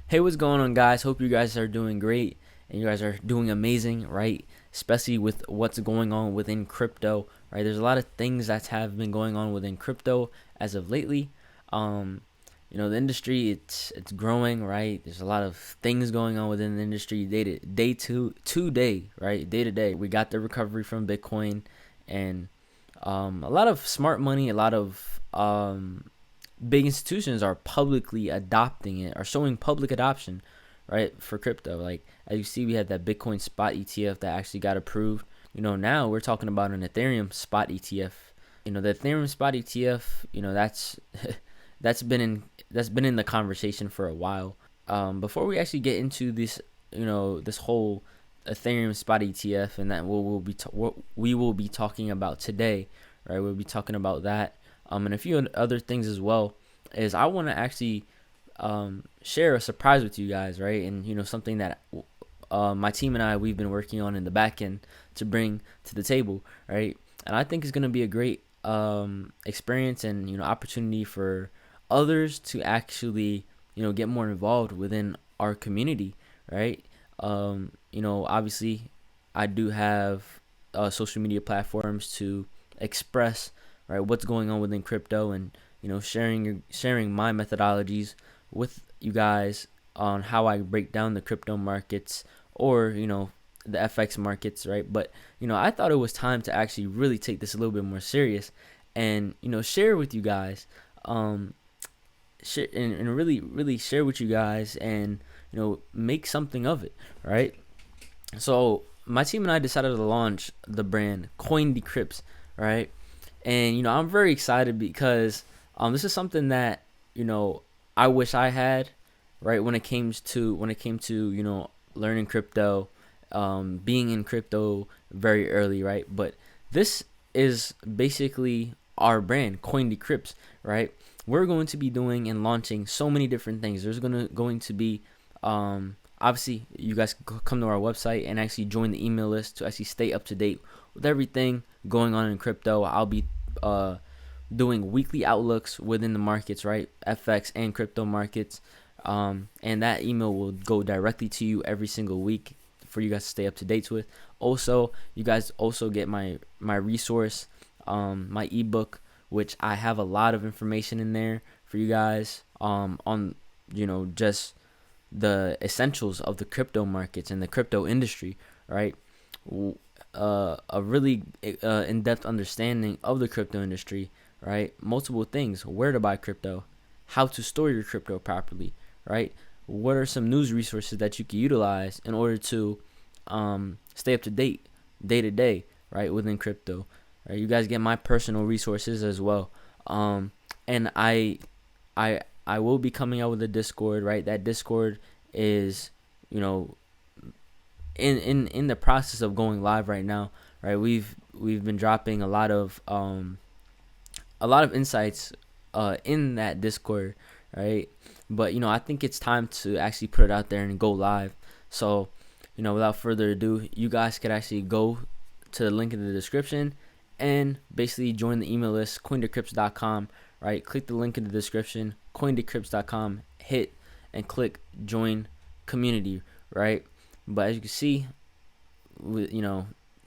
Hey, what's going on, guys? Hope you guys are doing great and you guys are doing amazing, right? Especially with what's going on within crypto, right? There's a lot of things that have been going on within crypto as of lately. Um, the industry it's growing, right? There's a lot of things going on within the industry day to day, right? Day to day. We got the recovery from Bitcoin and a lot of smart money, a lot of big institutions are publicly adopting it, are showing public adoption, right, for crypto. Like as you see, we had that Bitcoin spot ETF that actually got approved. Now we're talking about an Ethereum spot ETF. The Ethereum spot ETF, that's that's been in the conversation for a while. Before we actually get into this, this whole Ethereum spot ETF and that what we will be talking about today, right? We'll be talking about that, and a few other things as well. Is I want to actually share a surprise with you guys, right? And something that my team and we've been working on in the back end to bring to the table, right? And I think it's gonna be a great experience and opportunity for others to actually get more involved within our community, right? Obviously, I do have social media platforms to express right what's going on within crypto and sharing my methodologies with you guys on how I break down the crypto markets or the FX markets, right? But I thought it was time to actually really take this a little bit more serious and share with you guys, share and really share with you guys and make something of it, right? So my team and I decided to launch the brand Coin Decrypts, right? And I'm very excited because this is something that I wish I had, right? When it came to learning crypto, being in crypto very early, right? But this is basically our brand, Coin Decrypts, right? We're going to be doing and launching so many different things. There's going to be obviously you guys come to our website and actually join the email list to actually stay up to date with everything going on in crypto. I'll be doing weekly outlooks within the markets, right? FX and crypto markets. And that email will go directly to you every single week for you guys to stay up to date with. Also, you guys also get my resource, my ebook, which I have a lot of information in there for you guys on just the essentials of the crypto markets and the crypto industry, right? A really in-depth understanding of the crypto industry, right? Multiple things: where to buy crypto, how to store your crypto properly, right? What are some news resources that you can utilize in order to stay up to date day to day, right, within crypto, right? You guys get my personal resources as well, and I will be coming out with a Discord, right? That Discord is in the process of going live right now, right? We've been dropping a lot of insights in that Discord, right? But I think it's time to actually put it out there and go live. So without further ado, you guys could actually go to the link in the description and basically join the email list, coindecrypts.com, right? Click the link in the description, coindecrypts.com, hit and click join community, right? But as you can see,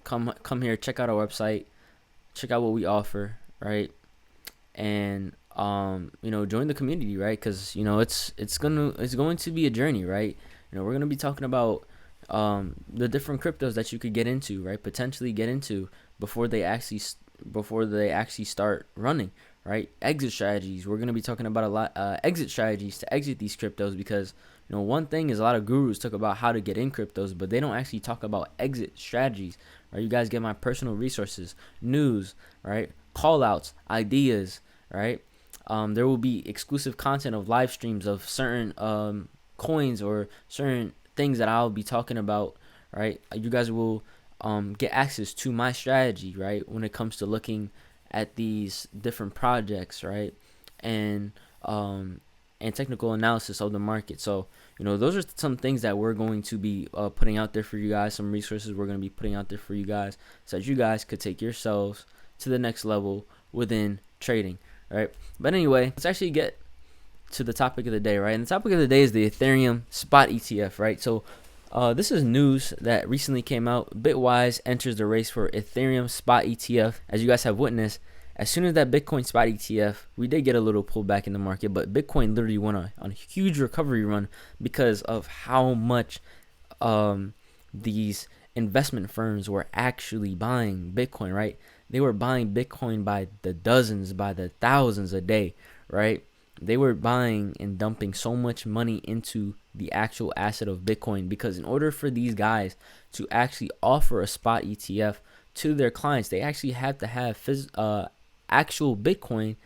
come here, check out our website, check out what we offer, right? And join the community, right? Because it's going to be a journey, right? We're gonna be talking about the different cryptos that you could get into, right? Potentially get into before they actually start running, right? Exit strategies. We're gonna be talking about a lot exit strategies to exit these cryptos because one thing is a lot of gurus talk about how to get in cryptos, but they don't actually talk about exit strategies, right? You guys get my personal resources, news, right? Call outs, ideas, right? There will be exclusive content of live streams of certain coins or certain things that I'll be talking about, right? You guys will get access to my strategy, right? When it comes to looking at these different projects, right? And technical analysis of the market. So, those are some things that we're going to be putting out there for you guys, some resources we're going to be putting out there for you guys so that you guys could take yourselves to the next level within trading, right? But anyway, let's actually get to the topic of the day, right? And the topic of the day is the Ethereum spot ETF, right? So this is news that recently came out. Bitwise enters the race for Ethereum spot ETF. As you guys have witnessed, as soon as that Bitcoin spot ETF, we did get a little pullback in the market, but Bitcoin literally went on a huge recovery run because of how much these investment firms were actually buying Bitcoin, right? They were buying Bitcoin by the dozens, by the thousands a day, right? They were buying and dumping so much money into the actual asset of Bitcoin, because in order for these guys to actually offer a spot ETF to their clients, they actually have to have actual Bitcoin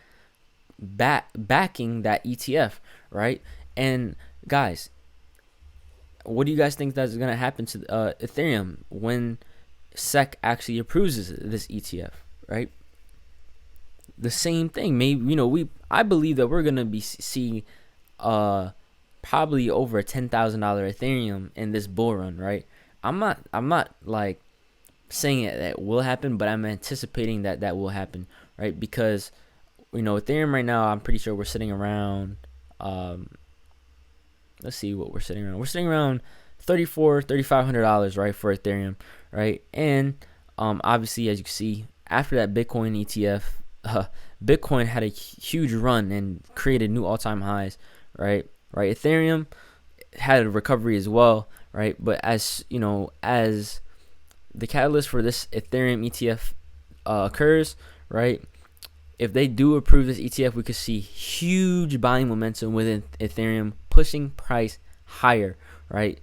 backing that ETF, right? And guys, what do you guys think that's going to happen to Ethereum when SEC actually approves this ETF, right? The same thing. Maybe, I believe that we're going to be seeing probably over a $10,000 Ethereum in this bull run, right? I'm not like saying it will happen, but I'm anticipating that will happen, right? Because Ethereum right now, I'm pretty sure we're sitting around let's see what we're sitting around. We're sitting around $3,500, right, for Ethereum, right? And obviously, as you can see, after that Bitcoin ETF, Bitcoin had a huge run and created new all-time highs, right? Ethereum had a recovery as well, right? But as as the catalyst for this Ethereum ETF occurs, right? If they do approve this ETF, we could see huge buying momentum within Ethereum, pushing price higher, right?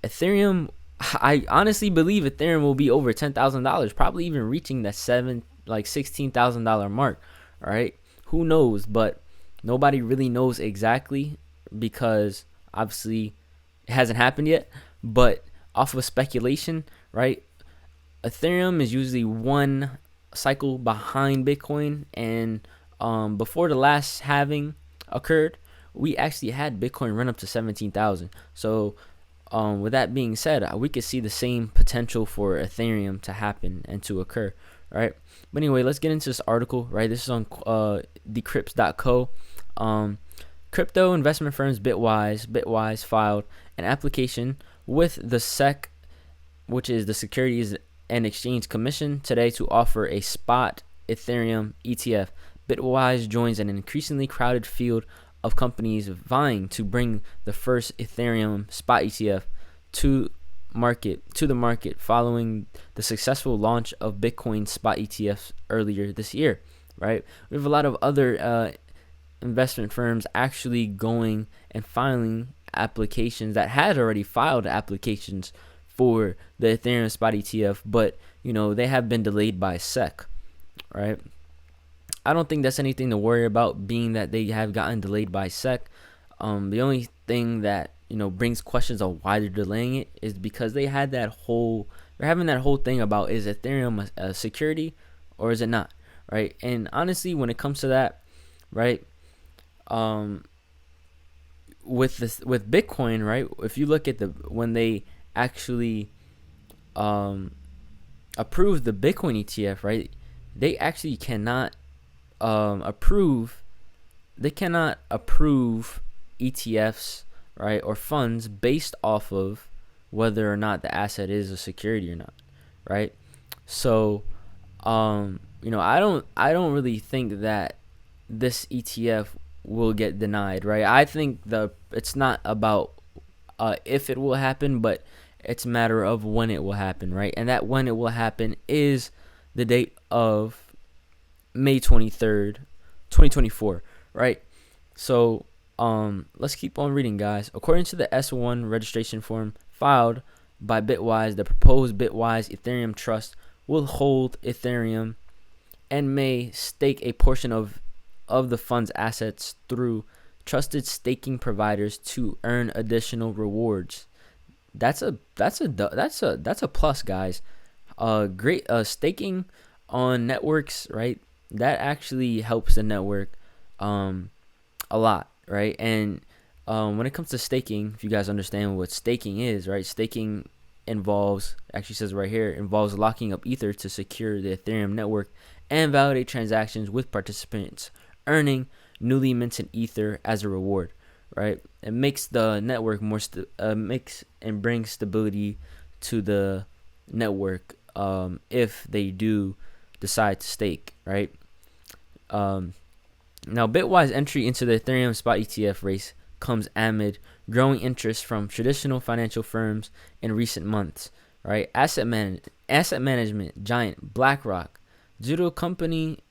Ethereum, I honestly believe Ethereum will be over $10,000, probably even reaching that $16,000 mark, right? Who knows? But nobody really knows exactly, because obviously it hasn't happened yet. But off of speculation, right? Ethereum is usually one cycle behind Bitcoin, and before the last halving occurred, we actually had Bitcoin run up to 17,000. So with that being said, we could see the same potential for Ethereum to happen and to occur, right? But anyway, let's get into this article, right? This is on Decrypts.co. Crypto investment firms Bitwise filed an application with the SEC, which is the Securities and Exchange Commission, today to offer a spot Ethereum ETF. Bitwise joins an increasingly crowded field of companies vying to bring the first Ethereum spot ETF to the market following the successful launch of Bitcoin spot ETFs earlier this year, right? We have a lot of other investment firms actually going and filing applications that had already filed applications for the Ethereum spot ETF, but they have been delayed by SEC, right? I don't think that's anything to worry about, being that they have gotten delayed by SEC. The only thing that brings questions of why they're delaying it is because they're having that whole thing about, is Ethereum a security or is it not, right? And honestly, when it comes to that, right, with Bitcoin, right, if you look at when they actually approve the Bitcoin ETF, right, they actually cannot approve ETFs, right, or funds based off of whether or not the asset is a security or not, right? So I don't really think that this ETF will get denied, right? I think it's not about if it will happen, but it's a matter of when it will happen, right? And that when it will happen is the date of May 23rd, 2024, right? So let's keep on reading, guys. According to the S1 registration form filed by Bitwise, the proposed Bitwise Ethereum Trust will hold Ethereum and may stake a portion of the fund's assets through trusted staking providers to earn additional rewards. That's a plus, guys. Great staking on networks, right? That actually helps the network a lot, right? And when it comes to staking, if you guys understand what staking is, right? Staking actually says right here, involves locking up Ether to secure the Ethereum network and validate transactions with participants, earning newly minted ether as a reward, right? It makes the network more makes and brings stability to the network if they do decide to stake, right? Now, Bitwise entry into the Ethereum spot ETF race comes amid growing interest from traditional financial firms in recent months, right? Asset management giant BlackRock, digital currency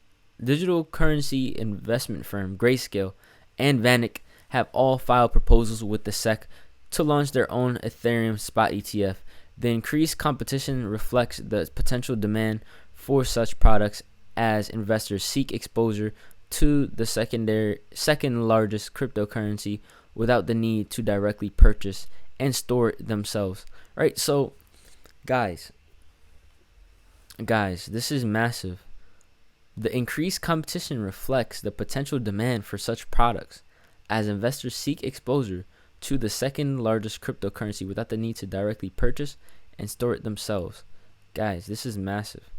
investment firm Grayscale, and Vanik have all filed proposals with the SEC to launch their own Ethereum spot ETF. The increased competition reflects the potential demand for such products as investors seek exposure to the second largest cryptocurrency without the need to directly purchase and store it themselves. Right? So, guys, this is massive. The increased competition reflects the potential demand for such products as investors seek exposure to the second largest cryptocurrency without the need to directly purchase and store it themselves. Guys, this is massive.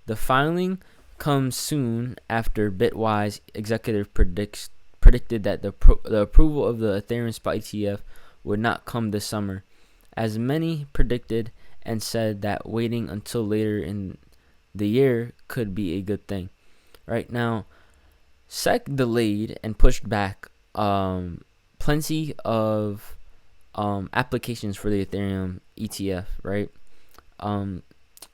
The filing comes soon after Bitwise executive predicted that the approval of the Ethereum spot ETF would not come this summer, as many predicted, and said that waiting until later in the year could be a good thing. Right now, SEC delayed and pushed back plenty of applications for the Ethereum ETF, right?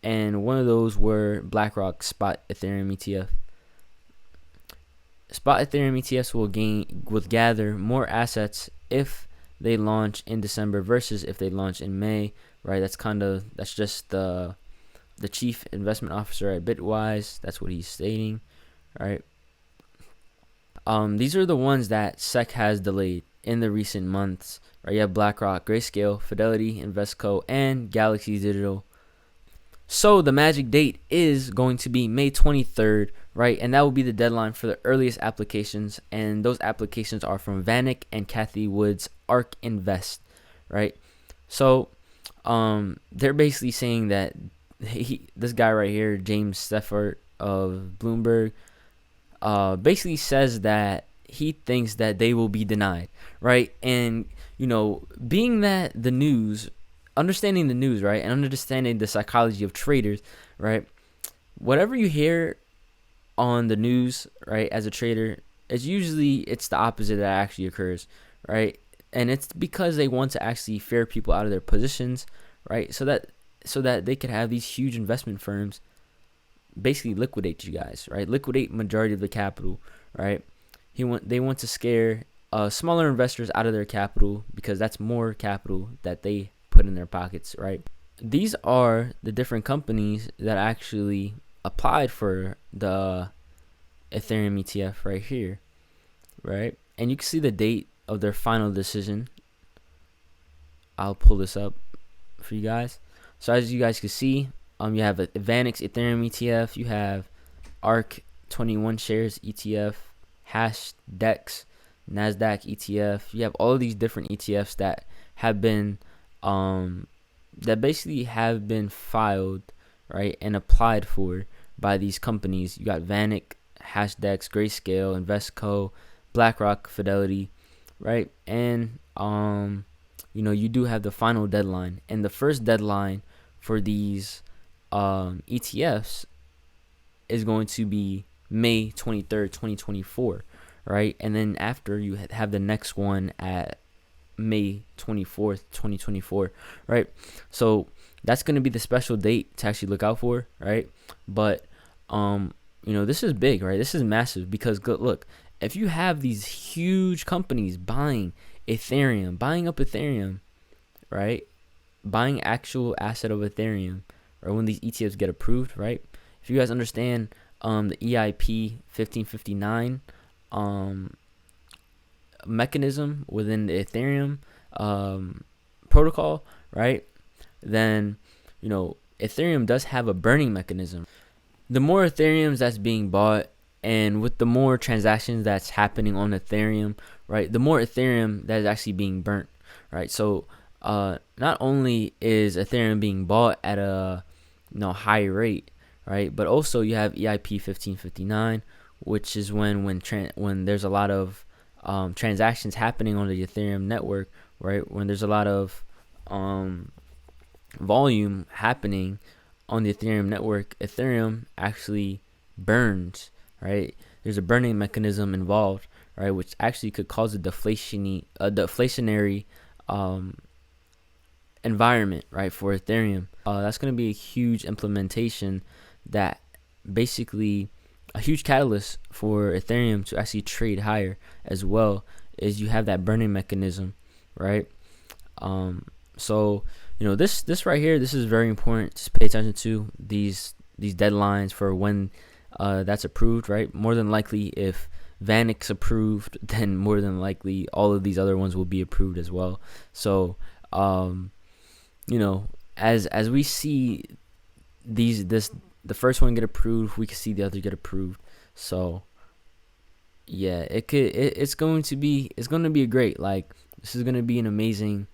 And one of those were BlackRock Spot Ethereum ETF. Spot Ethereum ETFs will gather more assets if they launch in December versus if they launch in May, right? That's just the chief investment officer at Bitwise. That's what he's stating, right? These are the ones that SEC has delayed in the recent months, right? You have BlackRock, Grayscale, Fidelity, Invesco, and Galaxy Digital. So the magic date is going to be May 23rd, right? And that will be the deadline for the earliest applications. And those applications are from Vanik and Kathy Wood's ARK Invest, right? So they're basically saying that this guy right here, James Steffert of Bloomberg, basically says that he thinks that they will be denied, right? And, being that understanding the news, right, and understanding the psychology of traders, right, whatever you hear on the news, right, as a trader, it's the opposite that actually occurs, right? And it's because they want to actually ferret people out of their positions, right, so that they could have these huge investment firms basically liquidate you guys, right? Liquidate majority of the capital, right? They want to scare smaller investors out of their capital because that's more capital that they put in their pockets, right? These are the different companies that actually applied for the Ethereum ETF right here, right? And you can see the date of their final decision. I'll pull this up for you guys. So as you guys can see, you have a Vanik's Ethereum ETF, you have ARK 21 shares ETF, DEX, NASDAQ ETF. You have all of these different ETFs that have been that basically have been filed, right, and applied for by these companies. You got Vanik, DEX, Grayscale, Invesco, BlackRock, Fidelity, right? And you do have the final deadline, and the first deadline for these ETFs is going to be May 23rd, 2024, right? And then after, you have the next one at May 24th, 2024, right? So that's going to be the special date to actually look out for, right? But this is big, right? This is massive because look, if you have these huge companies buying up Ethereum, right? Buying actual asset of Ethereum, or when these ETFs get approved, right? If you guys understand the EIP 1559 mechanism within the Ethereum protocol, right? Then Ethereum does have a burning mechanism. The more Ethereums that's being bought, and with the more transactions that's happening on Ethereum, right, the more Ethereum that is actually being burnt, right? So not only is Ethereum being bought at a high rate, right, but also you have EIP 1559, which is when there's a lot of transactions happening on the Ethereum network, right? When there's a lot of volume happening on the Ethereum network, Ethereum actually burns, right? There's a burning mechanism involved, right, which actually could cause a deflationary environment, right, for Ethereum. That's going to be a huge implementation, that basically a huge catalyst for Ethereum to actually trade higher as well, is you have that burning mechanism, right? So this right here, this is very important to pay attention to, these deadlines for when that's approved, right? More than likely, if Vanix approved, then more than likely all of these other ones will be approved as well. So as we see the first one get approved, we can see the other get approved. So yeah, it's going to be a great, like, this is going to be an amazing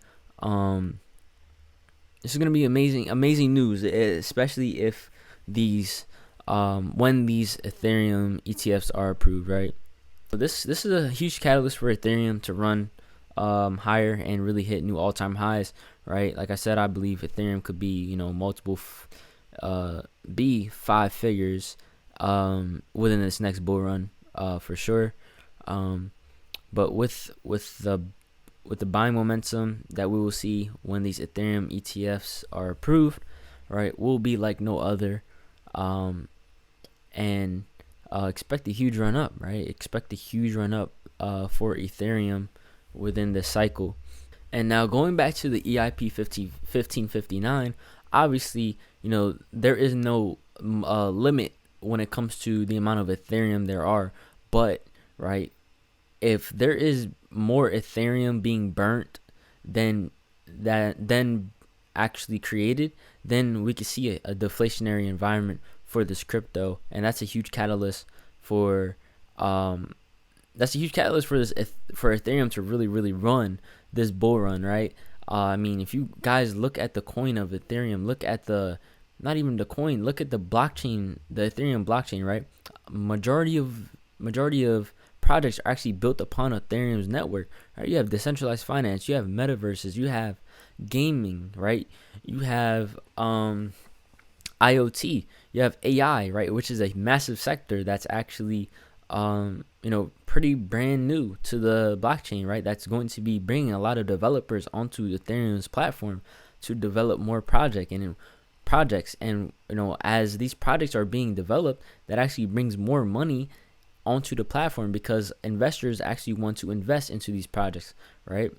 this is going to be amazing news, especially if these when these Ethereum ETFs are approved, right? So this is a huge catalyst for Ethereum to run higher and really hit new all-time highs, right? Like I said, I believe Ethereum could be multiple be 5 figures within this next bull run, for sure. But with the buying momentum that we will see when these Ethereum ETFs are approved, right, will be like no other. And expect a huge run up, right? Expect a huge run up for Ethereum within this cycle. And now going back to the EIP 1559, obviously, there is no limit when it comes to the amount of Ethereum there are. But, right, if there is more Ethereum being burnt than actually created, then we could see a deflationary environment for this crypto, and that's a huge catalyst for for Ethereum to really run this bull run, right? I mean, if you guys look at the coin of Ethereum, look at not even the coin, look at the blockchain, the Ethereum blockchain, right? Majority of projects are actually built upon Ethereum's network, right? You have decentralized finance, you have metaverses, you have gaming, right? You have IoT, you have AI, right, which is a massive sector that's actually pretty brand new to the blockchain, right? That's going to be bringing a lot of developers onto Ethereum's platform to develop more projects. And as these projects are being developed, that actually brings more money onto the platform, because investors actually want to invest into these projects, right?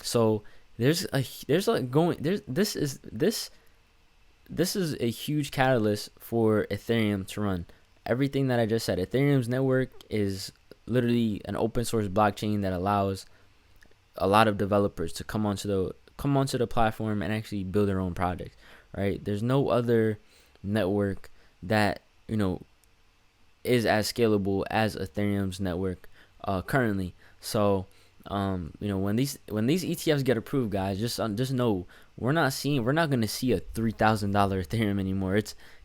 So this is a huge catalyst for Ethereum to run. Everything that I just said, Ethereum's network is literally an open source blockchain that allows a lot of developers to come onto the platform and actually build their own projects, right? There's no other network that is as scalable as Ethereum's network currently. So when these ETFs get approved, guys, just know we're not going to see a $3,000 Ethereum anymore.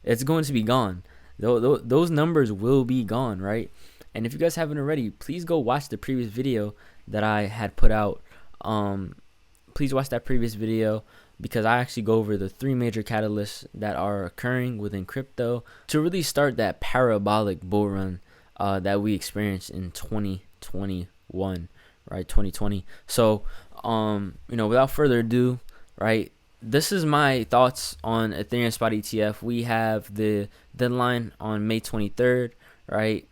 It's going to be gone. Those numbers will be gone, right? And if you guys haven't already, please go watch the previous video that I had put out. Please watch that previous video, because I actually go over the 3 major catalysts that are occurring within crypto to really start that parabolic bull run that we experienced in 2021, right? 2020. So, without further ado, right, this is my thoughts on Ethereum Spot ETF. We have the deadline on May 23rd, right?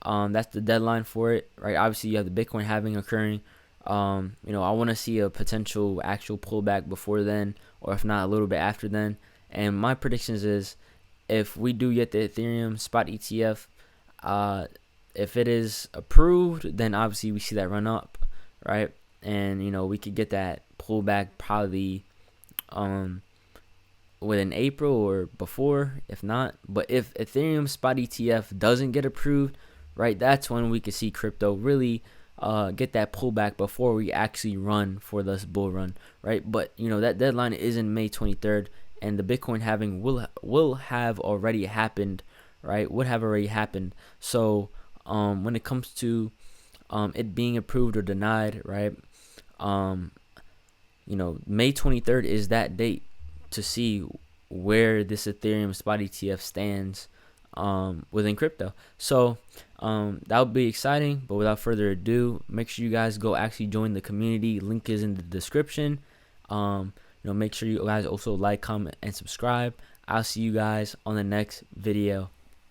That's the deadline for it, right? Obviously, you have the Bitcoin halving occurring. I want to see a potential actual pullback before then, or if not, a little bit after then. And my predictions is, if we do get the Ethereum Spot ETF, if it is approved, then obviously we see that run up, right? And we could get that pullback probably within April or before, if not. But if Ethereum Spot ETF doesn't get approved, right, that's when we could see crypto really get that pullback before we actually run for this bull run, right? But that deadline is in May 23rd, and the Bitcoin halving will have already happened, right? Would have already happened. So when it comes to it being approved or denied, right? May 23rd is that date to see where this Ethereum spot ETF stands within crypto. So that would be exciting. But without further ado, make sure you guys go actually join the community. Link is in the description. Make sure you guys also like, comment, and subscribe. I'll see you guys on the next video.